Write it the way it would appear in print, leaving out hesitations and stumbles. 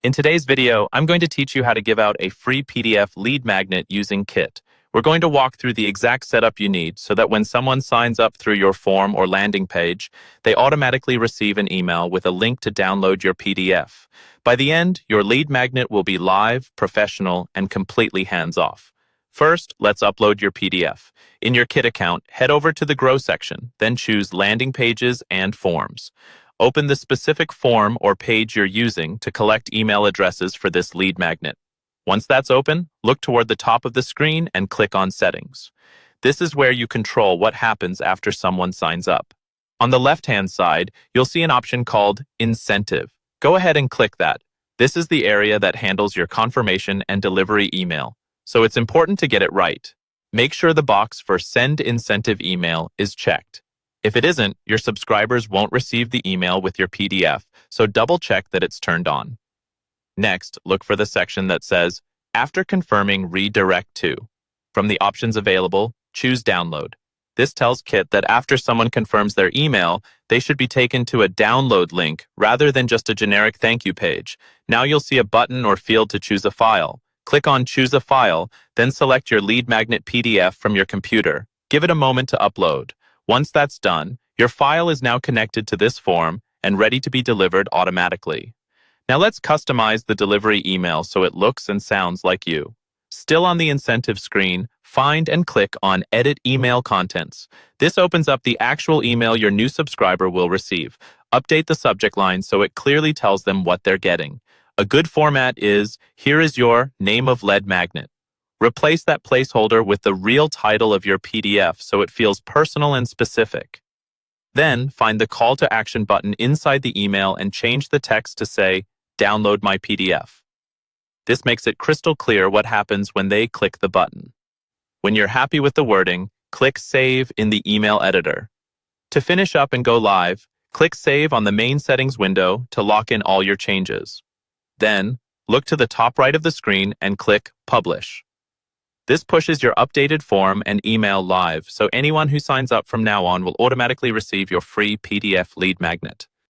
In today's video, I'm going to teach you how to give out a free PDF lead magnet using Kit. We're going to walk through the exact setup you need so that when someone signs up through your form or landing page, they automatically receive an email with a link to download your PDF. By the end, your lead magnet will be live, professional, and completely hands-off. First, let's upload your PDF. In your Kit account, head over to the Grow section, then choose Landing Pages and Forms. Open the specific form or page you're using to collect email addresses for this lead magnet. Once that's open, look toward the top of the screen and click on Settings. This is where you control what happens after someone signs up. On the left-hand side, you'll see an option called Incentive. Go ahead and click that. This is the area that handles your confirmation and delivery email, so it's important to get it right. Make sure the box for Send Incentive Email is checked. If it isn't, your subscribers won't receive the email with your PDF, so double-check that it's turned on. Next, look for the section that says, After confirming redirect to. From the options available, choose Download. This tells Kit that after someone confirms their email, they should be taken to a download link rather than just a generic thank you page. Now you'll see a button or field to choose a file. Click on Choose a File, then select your lead magnet PDF from your computer. Give it a moment to upload. Once that's done, your file is now connected to this form and ready to be delivered automatically. Now let's customize the delivery email so it looks and sounds like you. Still on the incentive screen, find and click on Edit Email Contents. This opens up the actual email your new subscriber will receive. Update the subject line so it clearly tells them what they're getting. A good format is, Here is your name of lead magnet. Replace that placeholder with the real title of your PDF so it feels personal and specific. Then, find the call to action button inside the email and change the text to say, Download my PDF. This makes it crystal clear what happens when they click the button. When you're happy with the wording, click Save in the email editor. To finish up and go live, click Save on the main settings window to lock in all your changes. Then, look to the top right of the screen and click Publish. This pushes your updated form and email live, so anyone who signs up from now on will automatically receive your free PDF lead magnet.